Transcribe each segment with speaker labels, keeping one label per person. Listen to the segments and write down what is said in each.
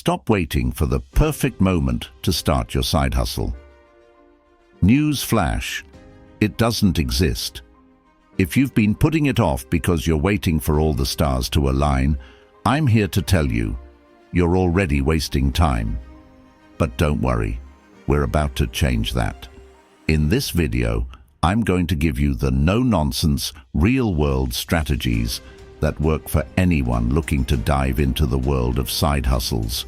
Speaker 1: Stop waiting for the perfect moment to start your side hustle. News flash: it doesn't exist. If you've been putting it off because you're waiting for all the stars to align, I'm here to tell you, you're already wasting time. But don't worry, we're about to change that. In this video, I'm going to give you the no-nonsense, real-world strategies that work for anyone looking to dive into the world of side hustles.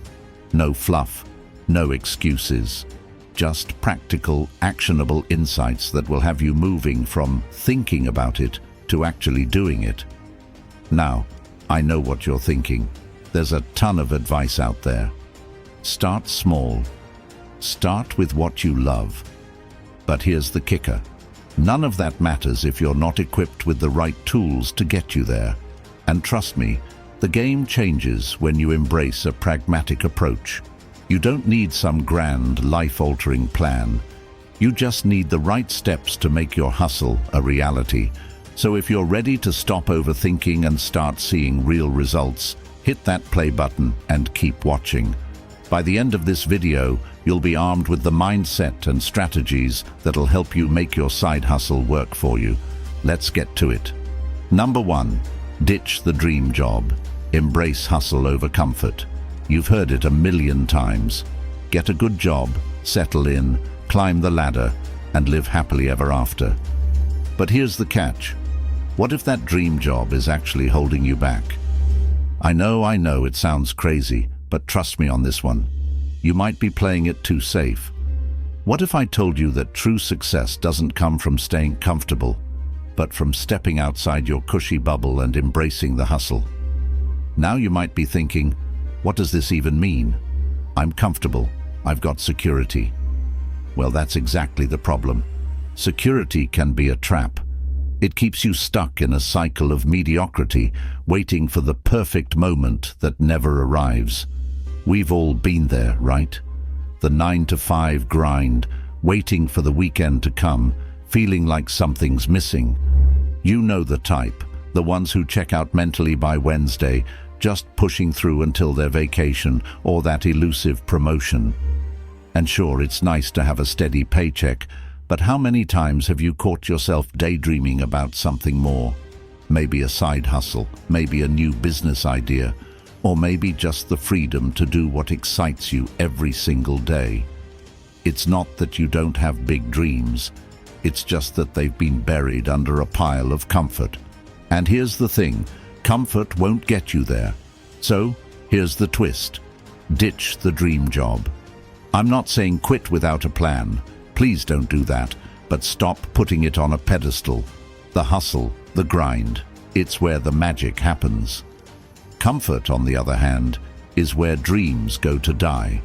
Speaker 1: No fluff, no excuses, just practical, actionable insights that will have you moving from thinking about it to actually doing it. Now, I know what you're thinking. There's a ton of advice out there. Start small. Start with what you love. But here's the kicker. None of that matters if you're not equipped with the right tools to get you there. And trust me, the game changes when you embrace a pragmatic approach. You don't need some grand, life-altering plan. You just need the right steps to make your hustle a reality. So if you're ready to stop overthinking and start seeing real results, hit that play button and keep watching. By the end of this video, you'll be armed with the mindset and strategies that'll help you make your side hustle work for you. Let's get to it. Number 1, ditch the dream job. Embrace hustle over comfort. You've heard it a million times. Get a good job, settle in, climb the ladder, and live happily ever after. But here's the catch. What if that dream job is actually holding you back? I know it sounds crazy, but trust me on this one. You might be playing it too safe. What if I told you that true success doesn't come from staying comfortable, but from stepping outside your cushy bubble and embracing the hustle? Now you might be thinking, what does this even mean? I'm comfortable. I've got security. Well, that's exactly the problem. Security can be a trap. It keeps you stuck in a cycle of mediocrity, waiting for the perfect moment that never arrives. We've all been there, right? The 9-to-5 grind, waiting for the weekend to come, feeling like something's missing. You know the type, the ones who check out mentally by Wednesday, just pushing through until their vacation or that elusive promotion. And sure, it's nice to have a steady paycheck, but how many times have you caught yourself daydreaming about something more? Maybe a side hustle, maybe a new business idea, or maybe just the freedom to do what excites you every single day. It's not that you don't have big dreams, it's just that they've been buried under a pile of comfort. And here's the thing, comfort won't get you there. So, here's the twist. Ditch the dream job. I'm not saying quit without a plan. Please don't do that, but stop putting it on a pedestal. The hustle, the grind, it's where the magic happens. Comfort, on the other hand, is where dreams go to die.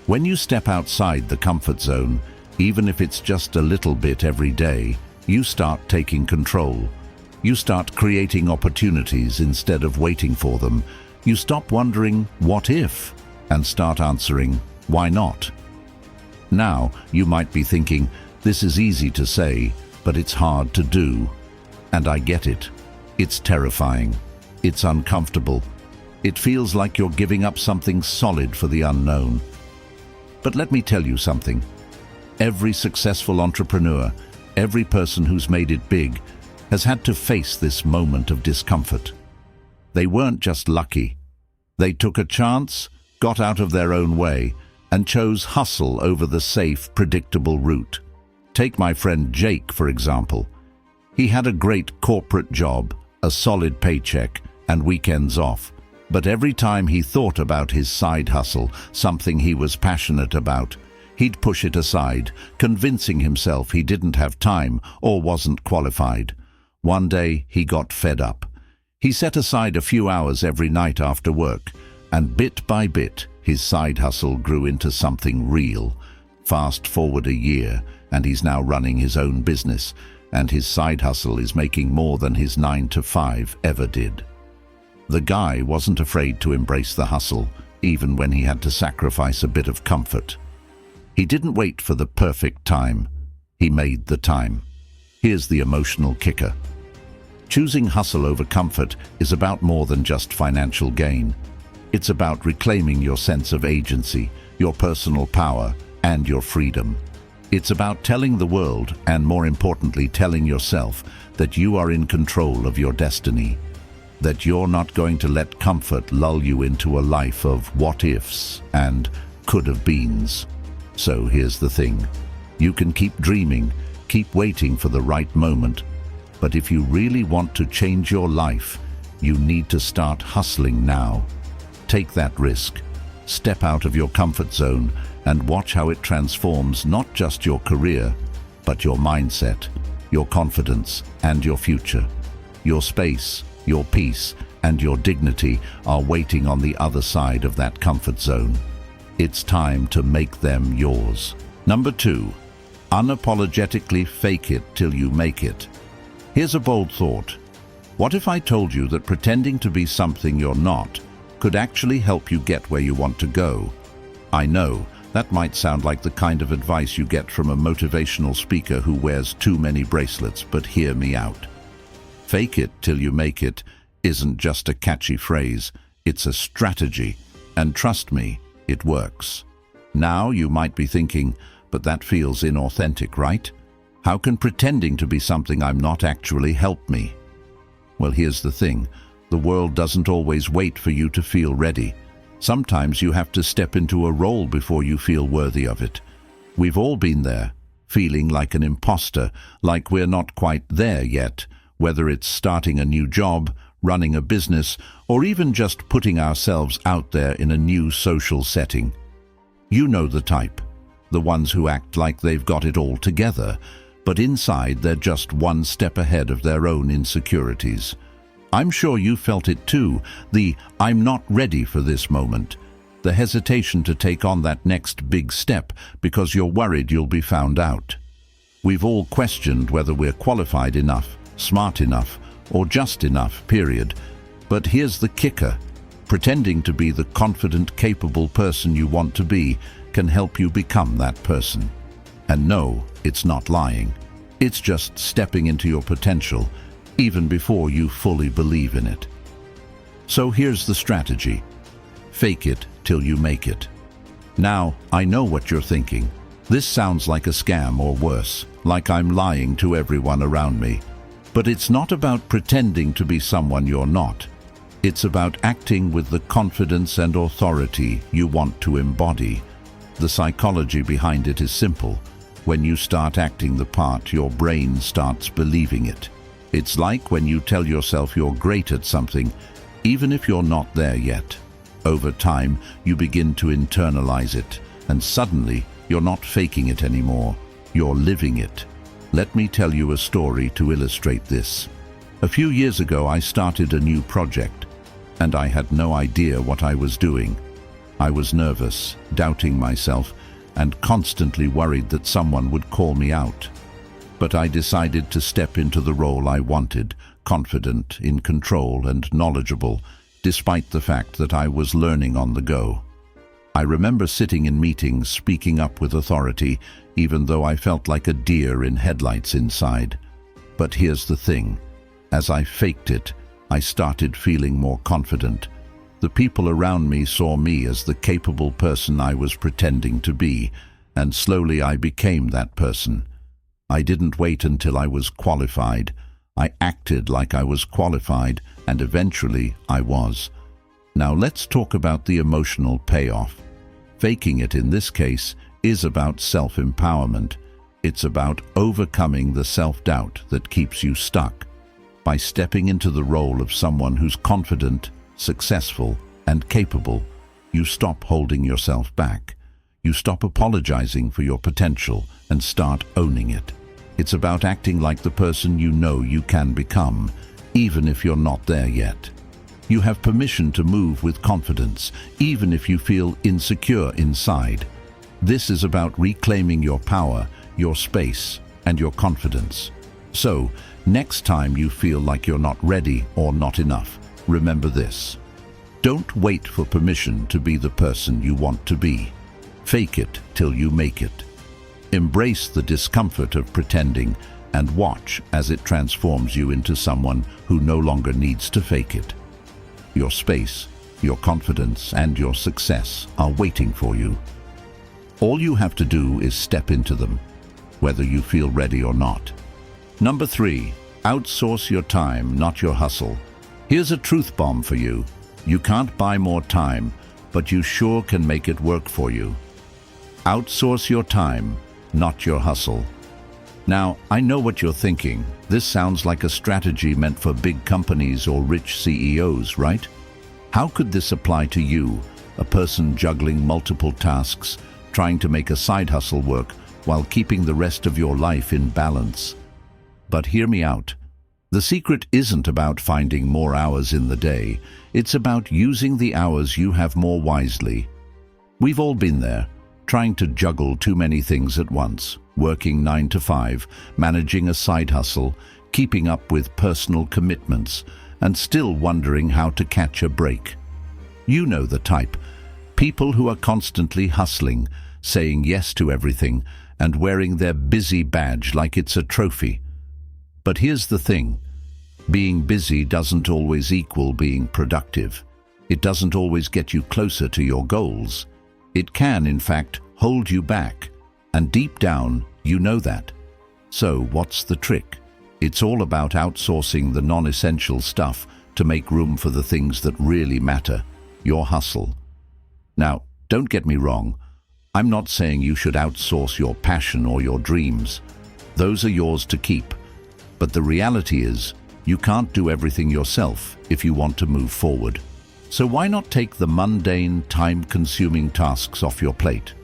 Speaker 1: When you step outside the comfort zone, even if it's just a little bit every day, you start taking control. You start creating opportunities instead of waiting for them. You stop wondering, what if? And start answering, why not? Now, you might be thinking, this is easy to say, but it's hard to do. And I get it. It's terrifying. It's uncomfortable. It feels like you're giving up something solid for the unknown. But let me tell you something. Every successful entrepreneur, every person who's made it big, has had to face this moment of discomfort. They weren't just lucky. They took a chance, got out of their own way, and chose hustle over the safe, predictable route. Take my friend Jake, for example. He had a great corporate job, a solid paycheck, and weekends off. But every time he thought about his side hustle, something he was passionate about, he'd push it aside, convincing himself he didn't have time or wasn't qualified. One day, he got fed up. He set aside a few hours every night after work, and bit by bit, his side hustle grew into something real. Fast forward a year, and he's now running his own business, and his side hustle is making more than his 9-to-5 ever did. The guy wasn't afraid to embrace the hustle, even when he had to sacrifice a bit of comfort. He didn't wait for the perfect time. He made the time. Here's the emotional kicker. Choosing hustle over comfort is about more than just financial gain. It's about reclaiming your sense of agency, your personal power, and your freedom. It's about telling the world, and more importantly, telling yourself, that you are in control of your destiny, that you're not going to let comfort lull you into a life of what-ifs and could-have-beens. So here's the thing. You can keep dreaming, keep waiting for the right moment, but if you really want to change your life, you need to start hustling now. Take that risk. Step out of your comfort zone and watch how it transforms not just your career, but your mindset, your confidence, and your future. Your space, your peace, and your dignity are waiting on the other side of that comfort zone. It's time to make them yours. Number 2, unapologetically fake it till you make it. Here's a bold thought. What if I told you that pretending to be something you're not could actually help you get where you want to go? I know, that might sound like the kind of advice you get from a motivational speaker who wears too many bracelets, but hear me out. Fake it till you make it isn't just a catchy phrase, it's a strategy. And trust me, it works. Now you might be thinking, but that feels inauthentic, right? How can pretending to be something I'm not actually help me? Well, here's the thing. The world doesn't always wait for you to feel ready. Sometimes you have to step into a role before you feel worthy of it. We've all been there, feeling like an imposter, like we're not quite there yet, whether it's starting a new job, running a business, or even just putting ourselves out there in a new social setting. You know the type, the ones who act like they've got it all together, but inside they're just one step ahead of their own insecurities. I'm sure you felt it too, the "I'm not ready for this" moment, the hesitation to take on that next big step because you're worried you'll be found out. We've all questioned whether we're qualified enough, smart enough, or just enough, period. But here's the kicker. Pretending to be the confident, capable person you want to be can help you become that person. And no, it's not lying. It's just stepping into your potential, even before you fully believe in it. So here's the strategy. Fake it till you make it. Now, I know what you're thinking. This sounds like a scam or worse, like I'm lying to everyone around me. But it's not about pretending to be someone you're not. It's about acting with the confidence and authority you want to embody. The psychology behind it is simple. When you start acting the part, your brain starts believing it. It's like when you tell yourself you're great at something, even if you're not there yet. Over time, you begin to internalize it, and suddenly, you're not faking it anymore. You're living it. Let me tell you a story to illustrate this. A few years ago, I started a new project, and I had no idea what I was doing. I was nervous, doubting myself, and constantly worried that someone would call me out. But I decided to step into the role I wanted, confident, in control, and knowledgeable, despite the fact that I was learning on the go. I remember sitting in meetings, speaking up with authority, even though I felt like a deer in headlights inside. But here's the thing. As I faked it, I started feeling more confident. The people around me saw me as the capable person I was pretending to be, and slowly I became that person. I didn't wait until I was qualified. I acted like I was qualified, and eventually I was. Now let's talk about the emotional payoff. Faking it in this case is about self-empowerment. It's about overcoming the self-doubt that keeps you stuck. By stepping into the role of someone who's confident, successful, and capable, you stop holding yourself back. You stop apologizing for your potential and start owning it. It's about acting like the person you know you can become, even if you're not there yet. You have permission to move with confidence, even if you feel insecure inside. This is about reclaiming your power, your space, and your confidence. So, next time you feel like you're not ready or not enough, remember this. Don't wait for permission to be the person you want to be. Fake it till you make it. Embrace the discomfort of pretending and watch as it transforms you into someone who no longer needs to fake it. Your space, your confidence, and your success are waiting for you. All you have to do is step into them, whether you feel ready or not. Number 3, outsource your time, not your hustle. Here's a truth bomb for you. You can't buy more time, but you sure can make it work for you. Outsource your time, not your hustle. Now, I know what you're thinking. This sounds like a strategy meant for big companies or rich CEOs, right? How could this apply to you, a person juggling multiple tasks, trying to make a side hustle work while keeping the rest of your life in balance? But hear me out. The secret isn't about finding more hours in the day. It's about using the hours you have more wisely. We've all been there, trying to juggle too many things at once, working 9 to 5, managing a side hustle, keeping up with personal commitments, and still wondering how to catch a break. You know the type. People who are constantly hustling, saying yes to everything, and wearing their busy badge like it's a trophy. But here's the thing. Being busy doesn't always equal being productive. It doesn't always get you closer to your goals. It can, in fact, hold you back. And deep down, you know that. So what's the trick? It's all about outsourcing the non-essential stuff to make room for the things that really matter, your hustle. Now, don't get me wrong. I'm not saying you should outsource your passion or your dreams. Those are yours to keep. But the reality is, you can't do everything yourself if you want to move forward. So why not take the mundane, time-consuming tasks off your plate?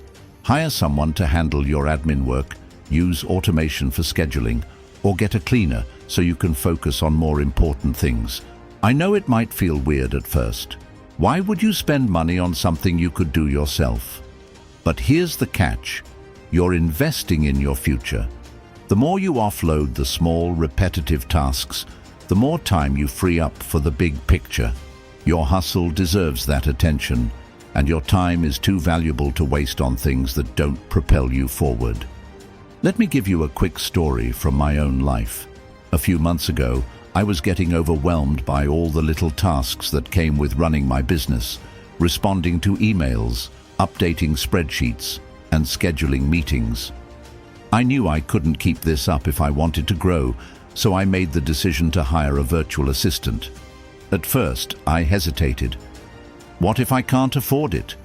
Speaker 1: Hire someone to handle your admin work, use automation for scheduling, or get a cleaner so you can focus on more important things. I know it might feel weird at first. Why would you spend money on something you could do yourself? But here's the catch. You're investing in your future. The more you offload the small, repetitive tasks, the more time you free up for the big picture. Your hustle deserves that attention, and your time is too valuable to waste on things that don't propel you forward. Let me give you a quick story from my own life. A few months ago, I was getting overwhelmed by all the little tasks that came with running my business, responding to emails, updating spreadsheets, and scheduling meetings. I knew I couldn't keep this up if I wanted to grow, so I made the decision to hire a virtual assistant. At first, I hesitated. What if I can't afford it?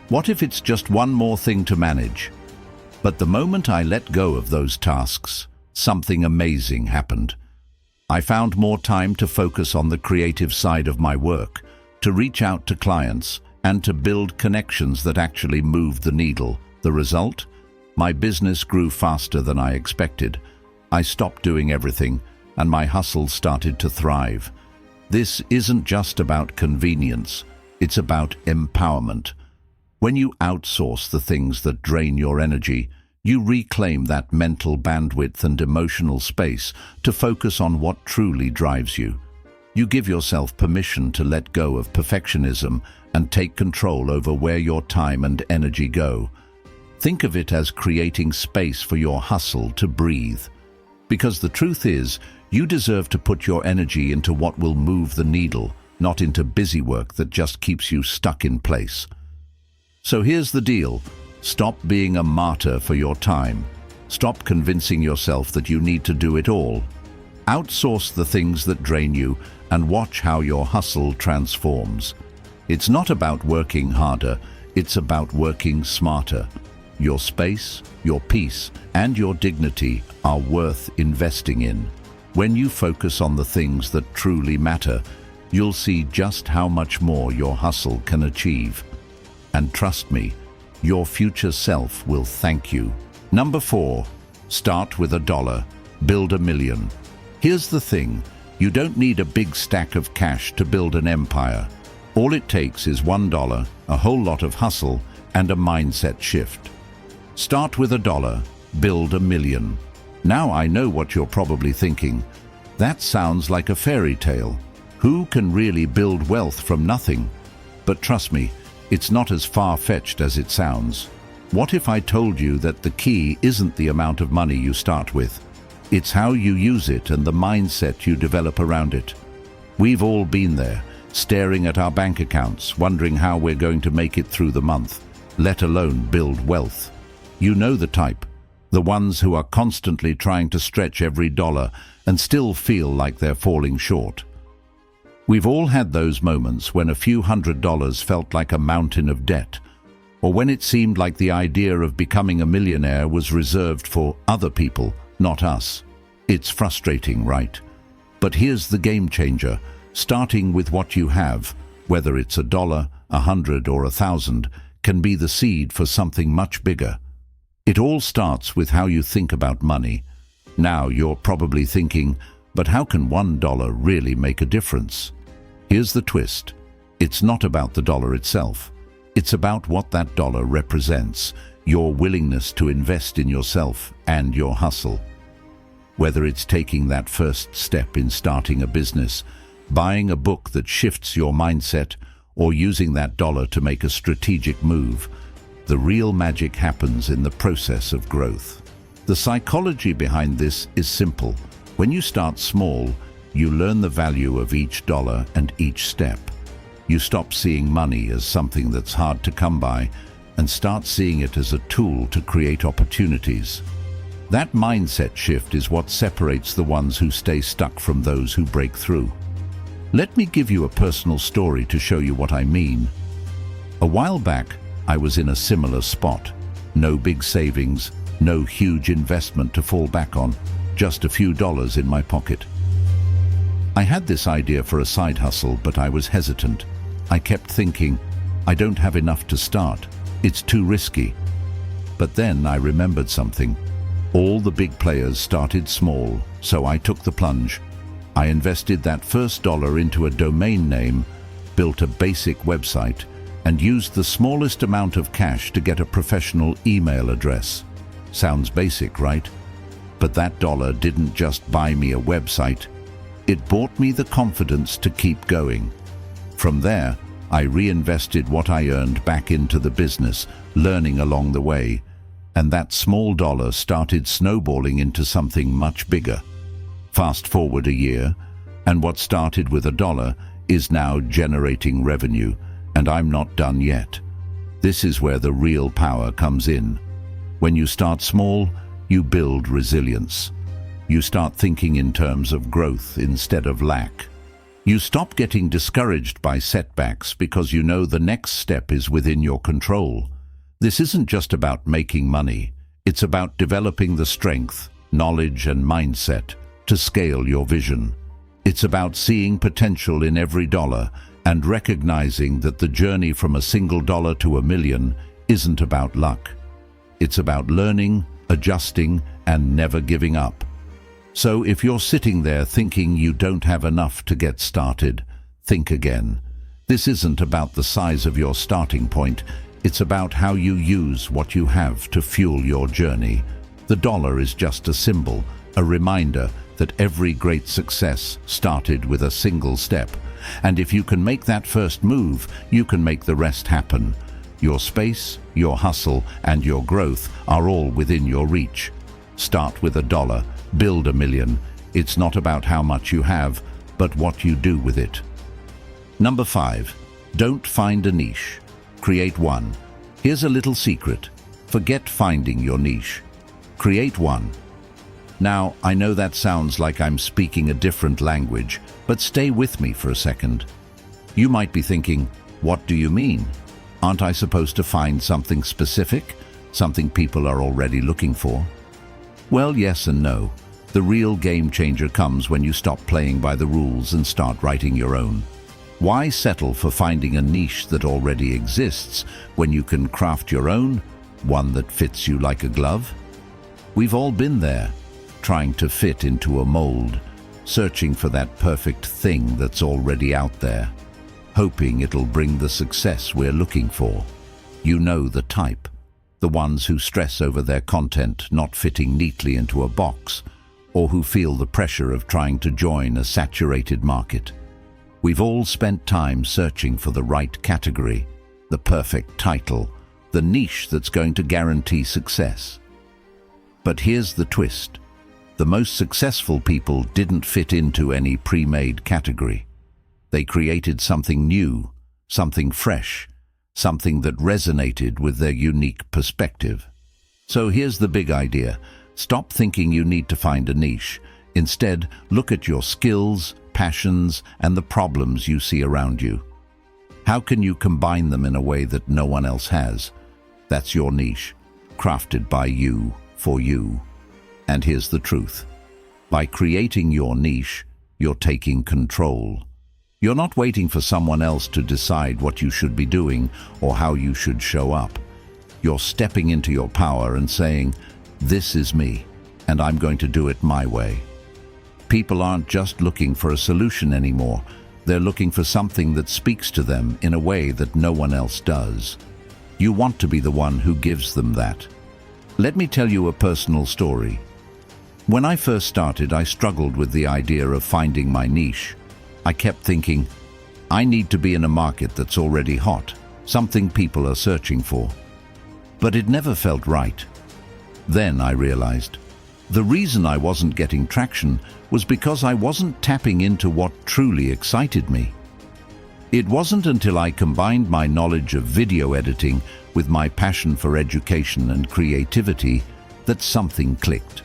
Speaker 1: What if it's just one more thing to manage? But the moment I let go of those tasks, something amazing happened. I found more time to focus on the creative side of my work, to reach out to clients, and to build connections that actually moved the needle. The result? My business grew faster than I expected. I stopped doing everything, and my hustle started to thrive. This isn't just about convenience, it's about empowerment. When you outsource the things that drain your energy, you reclaim that mental bandwidth and emotional space to focus on what truly drives you. You give yourself permission to let go of perfectionism and take control over where your time and energy go. Think of it as creating space for your hustle to breathe. Because the truth is, you deserve to put your energy into what will move the needle, not into busy work that just keeps you stuck in place. So here's the deal. Stop being a martyr for your time. Stop convincing yourself that you need to do it all. Outsource the things that drain you and watch how your hustle transforms. It's not about working harder, it's about working smarter. Your space, your peace, and your dignity are worth investing in. When you focus on the things that truly matter, you'll see just how much more your hustle can achieve. And trust me, your future self will thank you. Number 4, start with $1, build $1 million. Here's the thing, you don't need a big stack of cash to build an empire. All it takes is $1, a whole lot of hustle, and a mindset shift. Start with $1, build $1 million. Now I know what you're probably thinking. That sounds like a fairy tale. Who can really build wealth from nothing? But trust me, it's not as far-fetched as it sounds. What if I told you that the key isn't the amount of money you start with? It's how you use it and the mindset you develop around it. We've all been there, staring at our bank accounts, wondering how we're going to make it through the month, let alone build wealth. You know the type, the ones who are constantly trying to stretch every dollar and still feel like they're falling short. We've all had those moments when a few $100s felt like a mountain of debt, or when it seemed like the idea of becoming a millionaire was reserved for other people, not us. It's frustrating, right? But here's the game changer. Starting with what you have, whether it's $1, 100, or 1,000, can be the seed for something much bigger. It all starts with how you think about money. Now you're probably thinking, but how can $1 really make a difference? Here's the twist. It's not about the dollar itself. It's about what that dollar represents, your willingness to invest in yourself and your hustle. Whether it's taking that first step in starting a business, buying a book that shifts your mindset, or using that dollar to make a strategic move, the real magic happens in the process of growth. The psychology behind this is simple. When you start small, you learn the value of each dollar and each step. You stop seeing money as something that's hard to come by and start seeing it as a tool to create opportunities. That mindset shift is what separates the ones who stay stuck from those who break through. Let me give you a personal story to show you what I mean. A while back, I was in a similar spot. No big savings, no huge investment to fall back on, just a few dollars in my pocket. I had this idea for a side hustle, but I was hesitant. I kept thinking, I don't have enough to start. It's too risky. But then I remembered something. All the big players started small, so I took the plunge. I invested that first dollar into a domain name, built a basic website, and used the smallest amount of cash to get a professional email address. Sounds basic, right? But that dollar didn't just buy me a website. It bought me the confidence to keep going. From there, I reinvested what I earned back into the business, learning along the way, and that small dollar started snowballing into something much bigger. Fast forward a year, and what started with $1 is now generating revenue, and I'm not done yet. This is where the real power comes in. When you start small, you build resilience. You start thinking in terms of growth instead of lack. You stop getting discouraged by setbacks because you know the next step is within your control. This isn't just about making money. It's about developing the strength, knowledge, and mindset to scale your vision. It's about seeing potential in every dollar and recognizing that the journey from a single dollar to $1 million isn't about luck. It's about learning, adjusting, and never giving up. So if you're sitting there thinking you don't have enough to get started, think again. This isn't about the size of your starting point. It's about how you use what you have to fuel your journey. The dollar is just a symbol, a reminder that every great success started with a single step. And if you can make that first move, you can make the rest happen. Your space, your hustle, and your growth are all within your reach. Start with $1, build $1 million. It's not about how much you have, but what you do with it. Number 5, don't find a niche. Create one. Here's a little secret. Forget finding your niche. Create one. Now, I know that sounds like I'm speaking a different language, but stay with me for a second. You might be thinking, what do you mean? Aren't I supposed to find something specific? Something people are already looking for? Well, yes and no. The real game changer comes when you stop playing by the rules and start writing your own. Why settle for finding a niche that already exists when you can craft your own, one that fits you like a glove? We've all been there, trying to fit into a mold, searching for that perfect thing that's already out there, hoping it'll bring the success we're looking for. You know the type, the ones who stress over their content not fitting neatly into a box, or who feel the pressure of trying to join a saturated market. We've all spent time searching for the right category, the perfect title, the niche that's going to guarantee success. But here's the twist. The most successful people didn't fit into any pre-made category. They created something new, something fresh, something that resonated with their unique perspective. So here's the big idea. Stop thinking you need to find a niche. Instead, look at your skills, passions, and the problems you see around you. How can you combine them in a way that no one else has? That's your niche, crafted by you, for you. And here's the truth. By creating your niche, you're taking control. You're not waiting for someone else to decide what you should be doing or how you should show up. You're stepping into your power and saying, "This is me, and I'm going to do it my way." People aren't just looking for a solution anymore. They're looking for something that speaks to them in a way that no one else does. You want to be the one who gives them that. Let me tell you a personal story. When I first started, I struggled with the idea of finding my niche. I kept thinking, I need to be in a market that's already hot, something people are searching for. But it never felt right. Then I realized, the reason I wasn't getting traction was because I wasn't tapping into what truly excited me. It wasn't until I combined my knowledge of video editing with my passion for education and creativity that something clicked.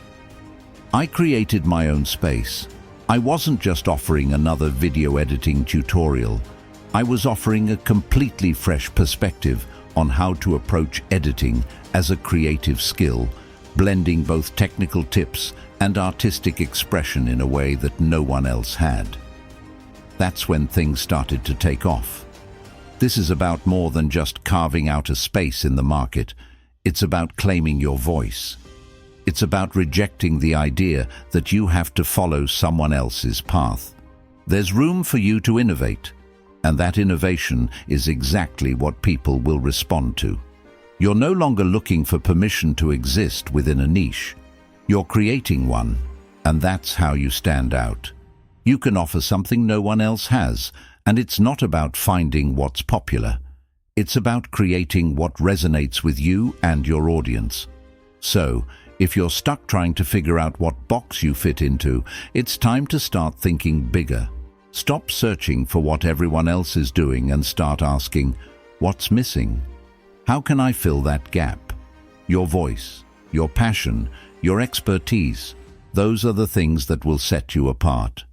Speaker 1: I created my own space. I wasn't just offering another video editing tutorial. I was offering a completely fresh perspective on how to approach editing as a creative skill, blending both technical tips and artistic expression in a way that no one else had. That's when things started to take off. This is about more than just carving out a space in the market. It's about claiming your voice. It's about rejecting the idea that you have to follow someone else's path. There's room for you to innovate, and that innovation is exactly what people will respond to. You're no longer looking for permission to exist within a niche. You're creating one, and that's how you stand out. You can offer something no one else has, and it's not about finding what's popular. It's about creating what resonates with you and your audience. So, if you're stuck trying to figure out what box you fit into, it's time to start thinking bigger. Stop searching for what everyone else is doing and start asking, what's missing? How can I fill that gap? Your voice, your passion, your expertise, those are the things that will set you apart.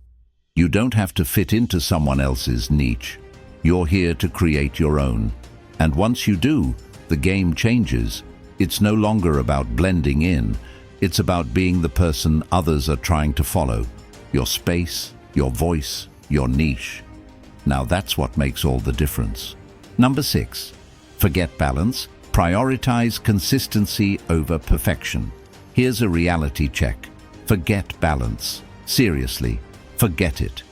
Speaker 1: You don't have to fit into someone else's niche. You're here to create your own. And once you do, the game changes. It's no longer about blending in. It's about being the person others are trying to follow. Your space, your voice, your niche. Now that's what makes all the difference. Number 6. Forget balance. Prioritize consistency over perfection. Here's a reality check. Forget balance. Seriously, forget it.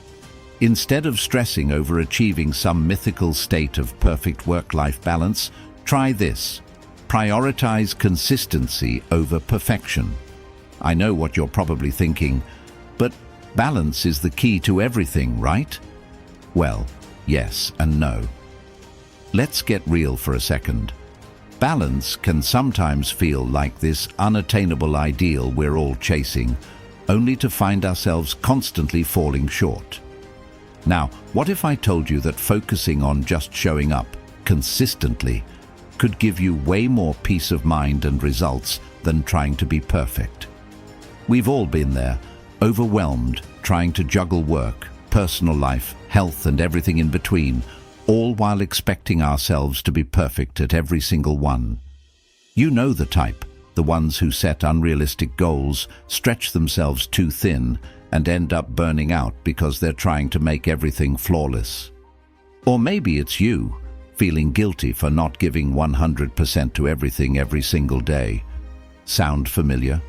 Speaker 1: Instead of stressing over achieving some mythical state of perfect work-life balance, try this. Prioritize consistency over perfection. I know what you're probably thinking, but balance is the key to everything, right? Well, yes and no. Let's get real for a second. Balance can sometimes feel like this unattainable ideal we're all chasing, only to find ourselves constantly falling short. Now, what if I told you that focusing on just showing up consistently could give you way more peace of mind and results than trying to be perfect? We've all been there, overwhelmed, trying to juggle work, personal life, health, and everything in between, all while expecting ourselves to be perfect at every single one. You know the type, the ones who set unrealistic goals, stretch themselves too thin, and end up burning out because they're trying to make everything flawless. Or maybe it's you, feeling guilty for not giving 100% to everything every single day. Sound familiar?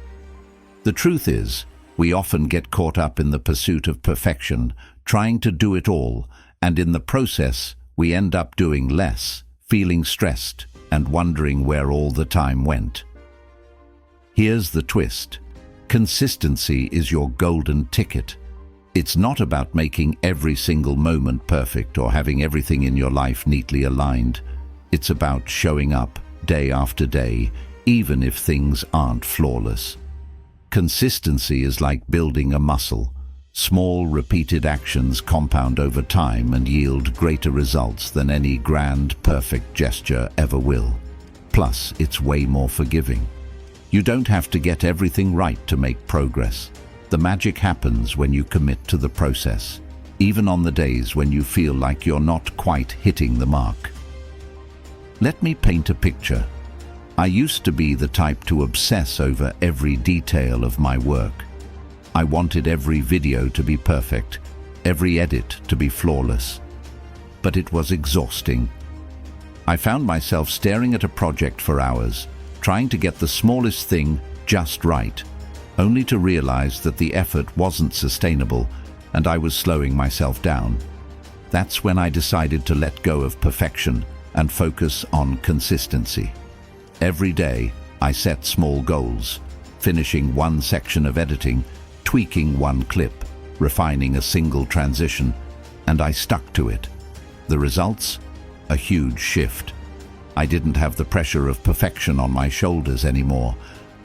Speaker 1: The truth is, we often get caught up in the pursuit of perfection, trying to do it all, and in the process, we end up doing less, feeling stressed, and wondering where all the time went. Here's the twist. Consistency is your golden ticket. It's not about making every single moment perfect or having everything in your life neatly aligned. It's about showing up day after day, even if things aren't flawless. Consistency is like building a muscle. Small, repeated actions compound over time and yield greater results than any grand, perfect gesture ever will. Plus, it's way more forgiving. You don't have to get everything right to make progress. The magic happens when you commit to the process, even on the days when you feel like you're not quite hitting the mark. Let me paint a picture. I used to be the type to obsess over every detail of my work. I wanted every video to be perfect, every edit to be flawless. But it was exhausting. I found myself staring at a project for hours, trying to get the smallest thing just right, only to realize that the effort wasn't sustainable and I was slowing myself down. That's when I decided to let go of perfection and focus on consistency. Every day, I set small goals, finishing one section of editing, tweaking one clip, refining a single transition, and I stuck to it. The results? A huge shift. I didn't have the pressure of perfection on my shoulders anymore.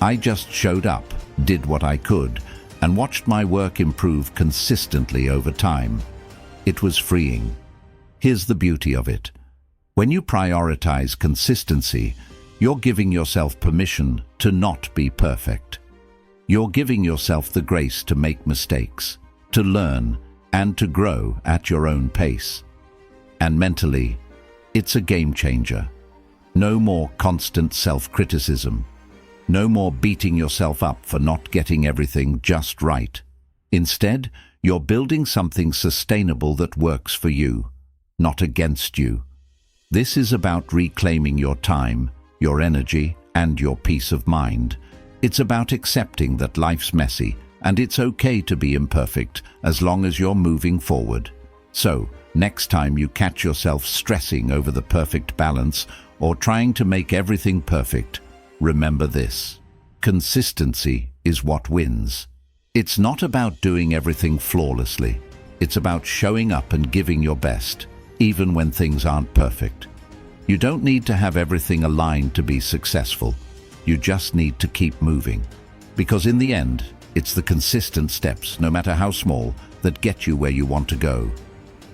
Speaker 1: I just showed up, did what I could, and watched my work improve consistently over time. It was freeing. Here's the beauty of it. When you prioritize consistency, you're giving yourself permission to not be perfect. You're giving yourself the grace to make mistakes, to learn, and to grow at your own pace. And mentally, it's a game changer. No more constant self-criticism. No more beating yourself up for not getting everything just right. Instead, you're building something sustainable that works for you, not against you. This is about reclaiming your time, your energy, and your peace of mind. It's about accepting that life's messy, and it's okay to be imperfect as long as you're moving forward. So, next time you catch yourself stressing over the perfect balance or trying to make everything perfect, remember this: consistency is what wins. It's not about doing everything flawlessly. It's about showing up and giving your best, even when things aren't perfect. You don't need to have everything aligned to be successful. You just need to keep moving. Because in the end, it's the consistent steps, no matter how small, that get you where you want to go.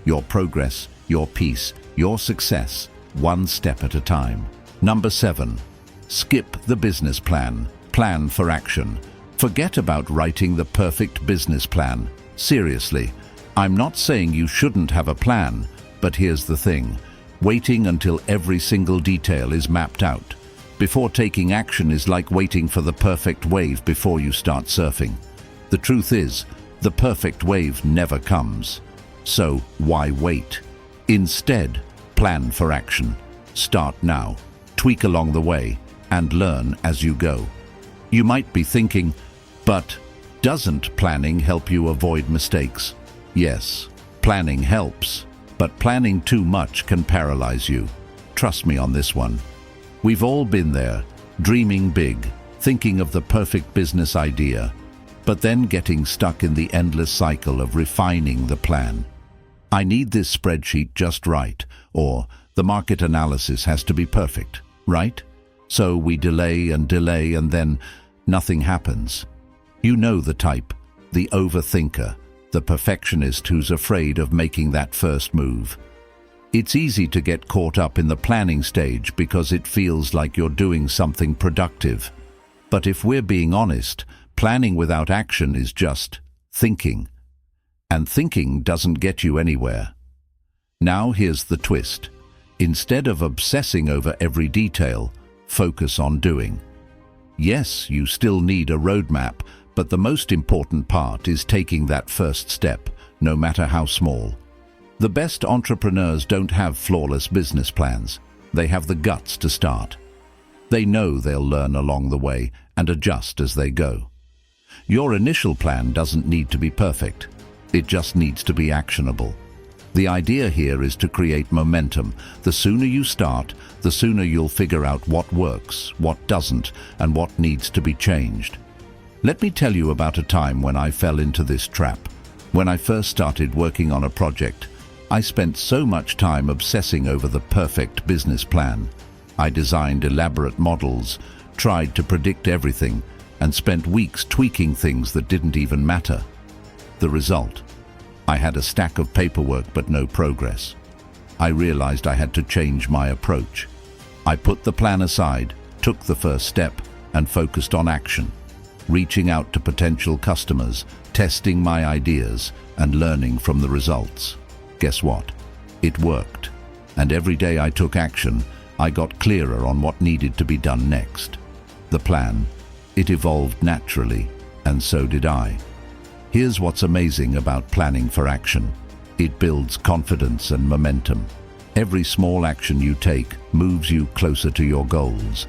Speaker 1: Your progress, your peace, your success, one step at a time. Number 7. Skip the business plan. Plan for action. Forget about writing the perfect business plan. Seriously, I'm not saying you shouldn't have a plan, but here's the thing. Waiting until every single detail is mapped out before taking action is like waiting for the perfect wave before you start surfing. The truth is, the perfect wave never comes. So why wait? Instead, plan for action. Start now, tweak along the way, and learn as you go. You might be thinking, but doesn't planning help you avoid mistakes? Yes, planning helps, but planning too much can paralyze you. Trust me on this one. We've all been there, dreaming big, thinking of the perfect business idea, but then getting stuck in the endless cycle of refining the plan. I need this spreadsheet just right, or the market analysis has to be perfect, right? So we delay and then nothing happens. You know the type, the overthinker, the perfectionist who's afraid of making that first move. It's easy to get caught up in the planning stage because it feels like you're doing something productive. But if we're being honest, planning without action is just thinking. And thinking doesn't get you anywhere. Now here's the twist. Instead of obsessing over every detail, focus on doing. Yes, you still need a roadmap, but the most important part is taking that first step, no matter how small. The best entrepreneurs don't have flawless business plans. They have the guts to start. They know they'll learn along the way and adjust as they go. Your initial plan doesn't need to be perfect. It just needs to be actionable. The idea here is to create momentum. The sooner you start, the sooner you'll figure out what works, what doesn't, and what needs to be changed. Let me tell you about a time when I fell into this trap. When I first started working on a project, I spent so much time obsessing over the perfect business plan. I designed elaborate models, tried to predict everything, and spent weeks tweaking things that didn't even matter. The result? I had a stack of paperwork but no progress. I realized I had to change my approach. I put the plan aside, took the first step, and focused on action. Reaching out to potential customers, testing my ideas, and learning from the results. Guess what? It worked. And every day I took action, I got clearer on what needed to be done next. The plan, it evolved naturally, and so did I. Here's what's amazing about planning for action. It builds confidence and momentum. Every small action you take moves you closer to your goals.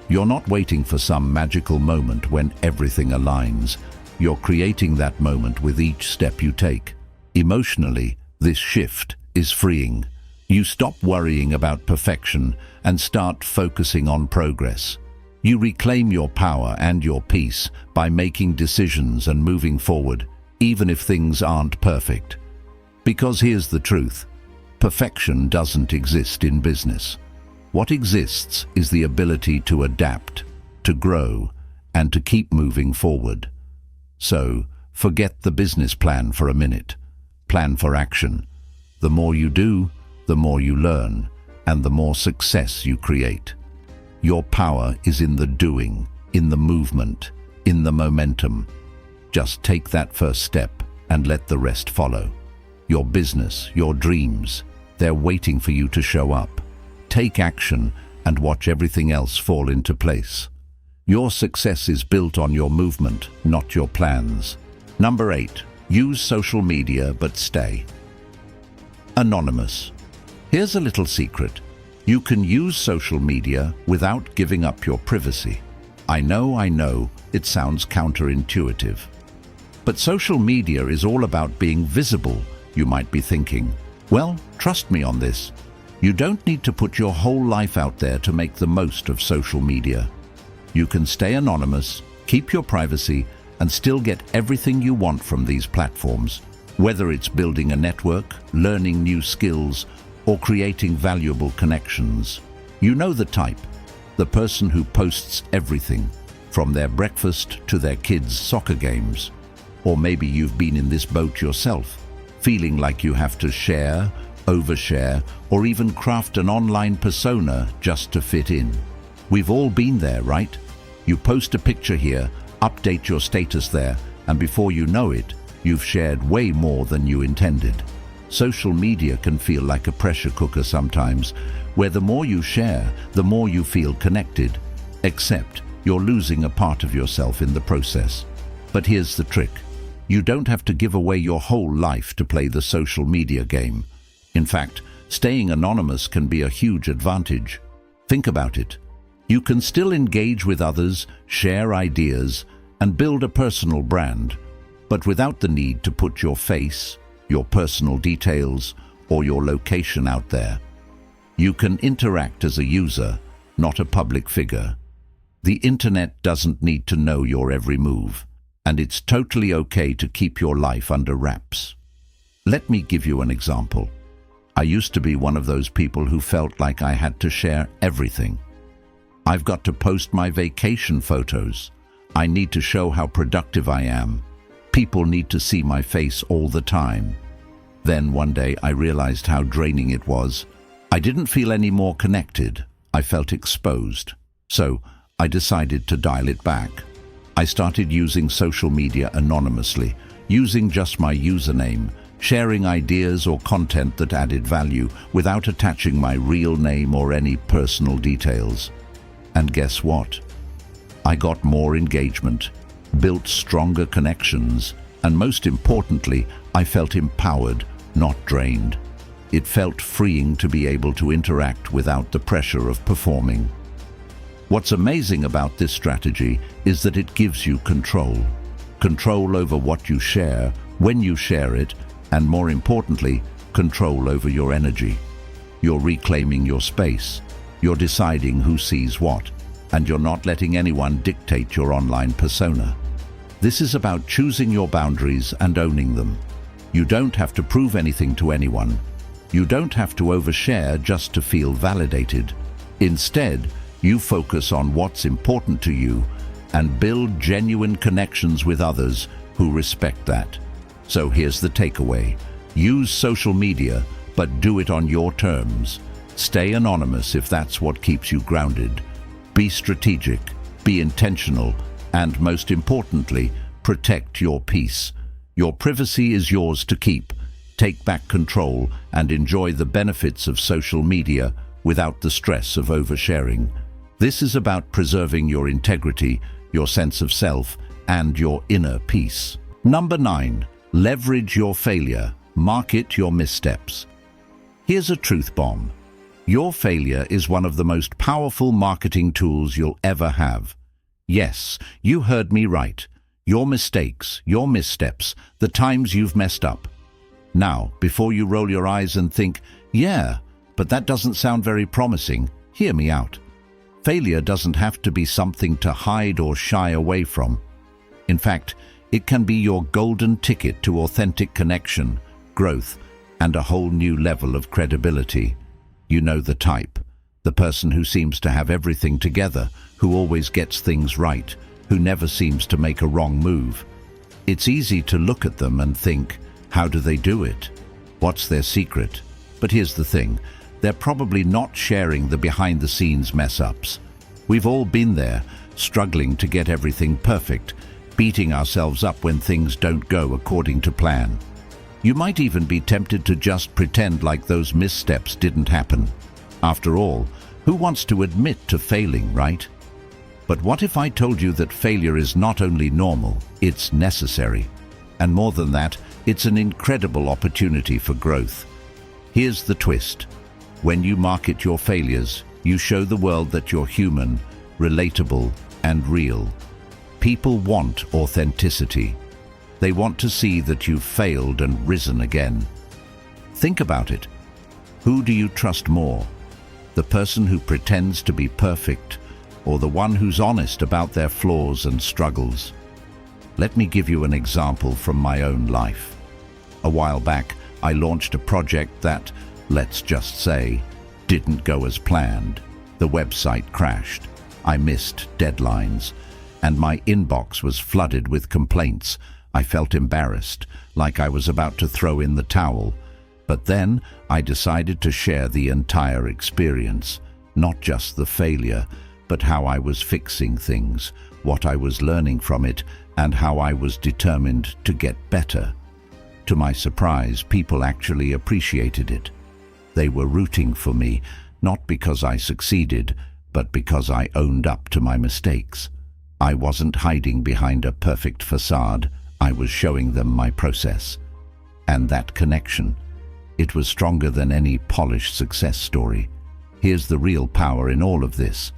Speaker 1: You're not waiting for some magical moment when everything aligns. You're creating that moment with each step you take. Emotionally, this shift is freeing. You stop worrying about perfection and start focusing on progress. You reclaim your power and your peace by making decisions and moving forward, even if things aren't perfect. Because here's the truth: perfection doesn't exist in business. What exists is the ability to adapt, to grow, and to keep moving forward. So, forget the business plan for a minute. Plan for action. The more you do, the more you learn, and the more success you create. Your power is in the doing, in the movement, in the momentum. Just take that first step and let the rest follow. Your business, your dreams, they're waiting for you to show up. Take action and watch everything else fall into place. Your success is built on your movement, not your plans. Number 8, use social media but stay anonymous. Here's a little secret. You can use social media without giving up your privacy. I know, it sounds counterintuitive. But social media is all about being visible, you might be thinking. Well, trust me on this. You don't need to put your whole life out there to make the most of social media. You can stay anonymous, keep your privacy, and still get everything you want from these platforms, whether it's building a network, learning new skills, or creating valuable connections. You know the type, the person who posts everything, from their breakfast to their kids' soccer games. Or maybe you've been in this boat yourself, feeling like you have to share, overshare, or even craft an online persona just to fit in. We've all been there, right? You post a picture here, update your status there, and before you know it, you've shared way more than you intended. Social media can feel like a pressure cooker sometimes, where the more you share, the more you feel connected, except you're losing a part of yourself in the process. But here's the trick. You don't have to give away your whole life to play the social media game. In fact, staying anonymous can be a huge advantage. Think about it. You can still engage with others, share ideas, and build a personal brand, but without the need to put your face, your personal details, or your location out there. You can interact as a user, not a public figure. The internet doesn't need to know your every move, and it's totally okay to keep your life under wraps. Let me give you an example. I used to be one of those people who felt like I had to share everything. I've got to post my vacation photos. I need to show how productive I am. People need to see my face all the time. Then one day I realized how draining it was. I didn't feel any more connected. I felt exposed. So I decided to dial it back. I started using social media anonymously, using just my username, sharing ideas or content that added value without attaching my real name or any personal details. And guess what? I got more engagement, built stronger connections, and most importantly, I felt empowered, not drained. It felt freeing to be able to interact without the pressure of performing. What's amazing about this strategy is that it gives you control. Control over what you share, when you share it, and more importantly, control over your energy. You're reclaiming your space. You're deciding who sees what, and you're not letting anyone dictate your online persona. This is about choosing your boundaries and owning them. You don't have to prove anything to anyone. You don't have to overshare just to feel validated. Instead, you focus on what's important to you and build genuine connections with others who respect that. So here's the takeaway. Use social media, but do it on your terms. Stay anonymous if that's what keeps you grounded. Be strategic, be intentional, and most importantly, protect your peace. Your privacy is yours to keep. Take back control and enjoy the benefits of social media without the stress of oversharing. This is about preserving your integrity, your sense of self, and your inner peace. Number 9. Leverage your failure. Market your missteps. Here's a truth bomb. Your failure is one of the most powerful marketing tools you'll ever have. Yes, you heard me right. Your mistakes, your missteps, the times you've messed up. Now, before you roll your eyes and think, yeah, but that doesn't sound very promising, hear me out. Failure doesn't have to be something to hide or shy away from. In fact, it can be your golden ticket to authentic connection, growth, and a whole new level of credibility. You know the type. The person who seems to have everything together, who always gets things right, who never seems to make a wrong move. It's easy to look at them and think, how do they do it? What's their secret? But here's the thing. They're probably not sharing the behind-the-scenes mess-ups. We've all been there, struggling to get everything perfect, beating ourselves up when things don't go according to plan. You might even be tempted to just pretend like those missteps didn't happen. After all, who wants to admit to failing, right? But what if I told you that failure is not only normal, it's necessary? And more than that, it's an incredible opportunity for growth. Here's the twist. When you market your failures, you show the world that you're human, relatable, and real. People want authenticity. They want to see that you've failed and risen again. Think about it. Who do you trust more? The person who pretends to be perfect, or the one who's honest about their flaws and struggles? Let me give you an example from my own life. A while back, I launched a project that, let's just say, didn't go as planned. The website crashed. I missed deadlines, and my inbox was flooded with complaints. I felt embarrassed, like I was about to throw in the towel. But then I decided to share the entire experience, not just the failure, but how I was fixing things, what I was learning from it, and how I was determined to get better. To my surprise, people actually appreciated it. They were rooting for me, not because I succeeded, but because I owned up to my mistakes. I wasn't hiding behind a perfect facade. I was showing them my process. And that connection, it was stronger than any polished success story. Here's the real power in all of this.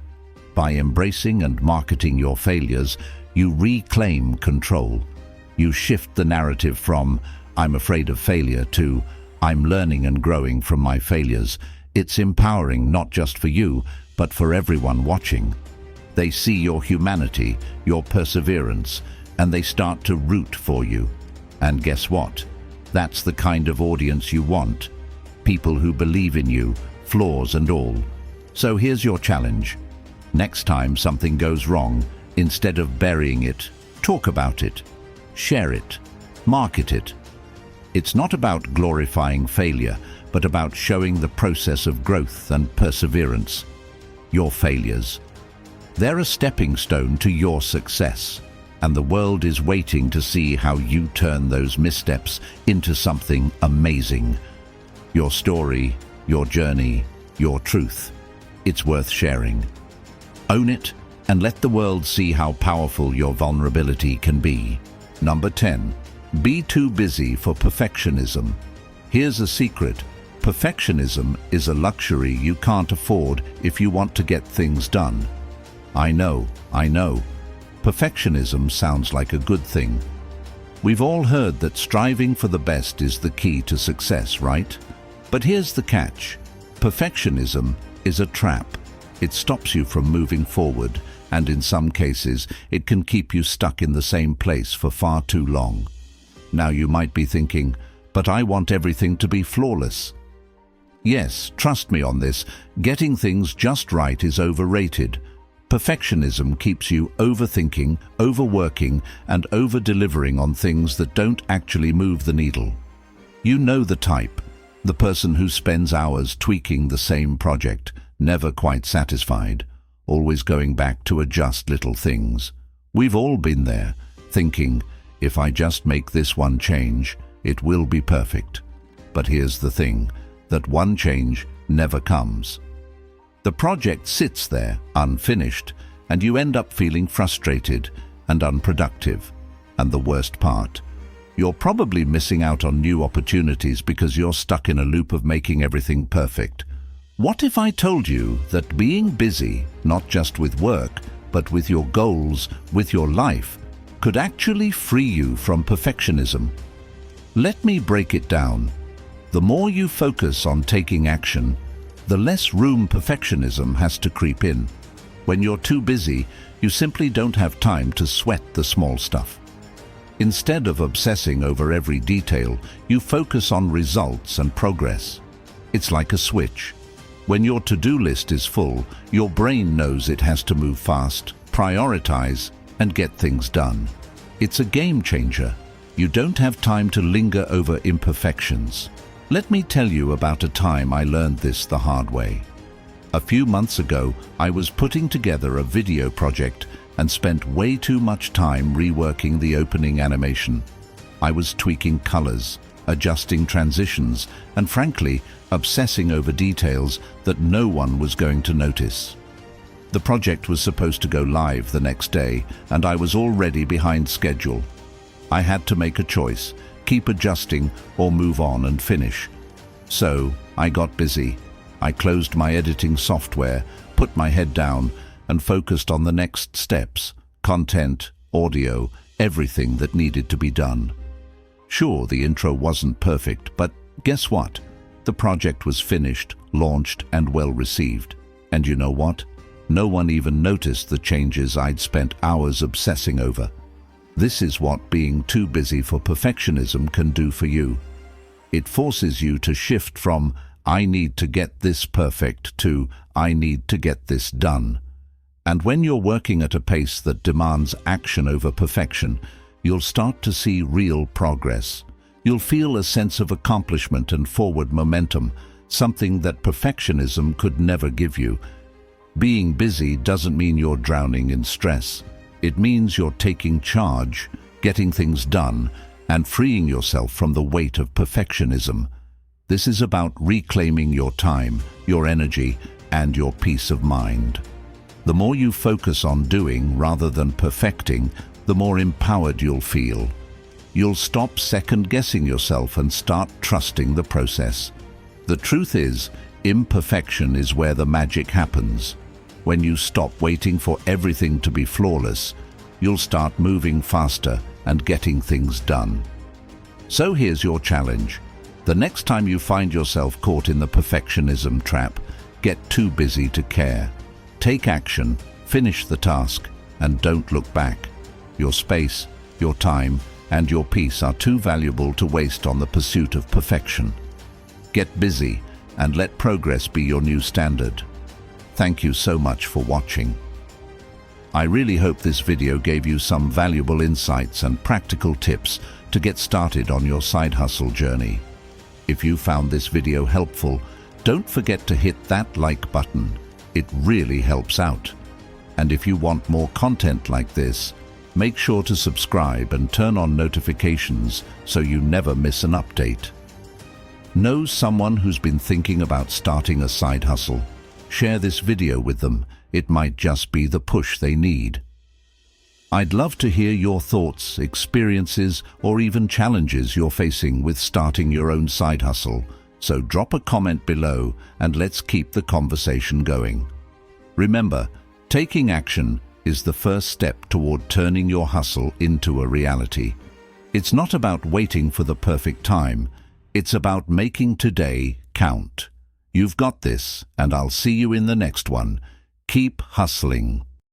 Speaker 1: By embracing and marketing your failures, you reclaim control. You shift the narrative from, I'm afraid of failure, to, I'm learning and growing from my failures. It's empowering not just for you, but for everyone watching. They see your humanity, your perseverance, and they start to root for you. And guess what? That's the kind of audience you want. People who believe in you, flaws and all. So here's your challenge. Next time something goes wrong, instead of burying it, talk about it, share it, market it. It's not about glorifying failure, but about showing the process of growth and perseverance. Your failures, they're a stepping stone to your success, and the world is waiting to see how you turn those missteps into something amazing. Your story, your journey, your truth. It's worth sharing. Own it and let the world see how powerful your vulnerability can be. Number 10. Be too busy for perfectionism. Here's a secret. Perfectionism is a luxury you can't afford if you want to get things done. I know. Perfectionism sounds like a good thing. We've all heard that striving for the best is the key to success, right? But here's the catch. Perfectionism is a trap. It stops you from moving forward, and in some cases, it can keep you stuck in the same place for far too long. Now you might be thinking, but I want everything to be flawless. Yes, trust me on this, getting things just right is overrated. Perfectionism keeps you overthinking, overworking, and over-delivering on things that don't actually move the needle. You know the type, the person who spends hours tweaking the same project, never quite satisfied, always going back to adjust little things. We've all been there, thinking, if I just make this one change, it will be perfect. But here's the thing, that one change never comes. The project sits there, unfinished, and you end up feeling frustrated and unproductive. And the worst part, you're probably missing out on new opportunities because you're stuck in a loop of making everything perfect. What if I told you that being busy, not just with work, but with your goals, with your life, could actually free you from perfectionism? Let me break it down. The more you focus on taking action, the less room perfectionism has to creep in. When you're too busy, you simply don't have time to sweat the small stuff. Instead of obsessing over every detail, you focus on results and progress. It's like a switch. When your to-do list is full, your brain knows it has to move fast, prioritize, and get things done. It's a game changer. You don't have time to linger over imperfections. Let me tell you about a time I learned this the hard way. A few months ago, I was putting together a video project and spent way too much time reworking the opening animation. I was tweaking colors, adjusting transitions, and frankly, obsessing over details that no one was going to notice. The project was supposed to go live the next day, and I was already behind schedule. I had to make a choice, keep adjusting or move on and finish. So I got busy. I closed my editing software, put my head down, and focused on the next steps, content, audio, everything that needed to be done. Sure, the intro wasn't perfect, but guess what? The project was finished, launched, and well received. And you know what? No one even noticed the changes I'd spent hours obsessing over. This is what being too busy for perfectionism can do for you. It forces you to shift from, I need to get this perfect, to, I need to get this done. And when you're working at a pace that demands action over perfection, you'll start to see real progress. You'll feel a sense of accomplishment and forward momentum, something that perfectionism could never give you. Being busy doesn't mean you're drowning in stress. It means you're taking charge, getting things done, and freeing yourself from the weight of perfectionism. This is about reclaiming your time, your energy, and your peace of mind. The more you focus on doing rather than perfecting, the more empowered you'll feel. You'll stop second-guessing yourself and start trusting the process. The truth is, imperfection is where the magic happens. When you stop waiting for everything to be flawless, you'll start moving faster and getting things done. So here's your challenge. The next time you find yourself caught in the perfectionism trap, get too busy to care. Take action, finish the task, and don't look back. Your space, your time, and your peace are too valuable to waste on the pursuit of perfection. Get busy and let progress be your new standard. Thank you so much for watching. I really hope this video gave you some valuable insights and practical tips to get started on your side hustle journey. If you found this video helpful, don't forget to hit that like button. It really helps out. And if you want more content like this, make sure to subscribe and turn on notifications so you never miss an update. Know someone who's been thinking about starting a side hustle? Share this video with them. It might just be the push they need. I'd love to hear your thoughts, experiences, or even challenges you're facing with starting your own side hustle. So drop a comment below and let's keep the conversation going. Remember, taking action is the first step toward turning your hustle into a reality. It's not about waiting for the perfect time. It's about making today count. You've got this, and I'll see you in the next one. Keep hustling.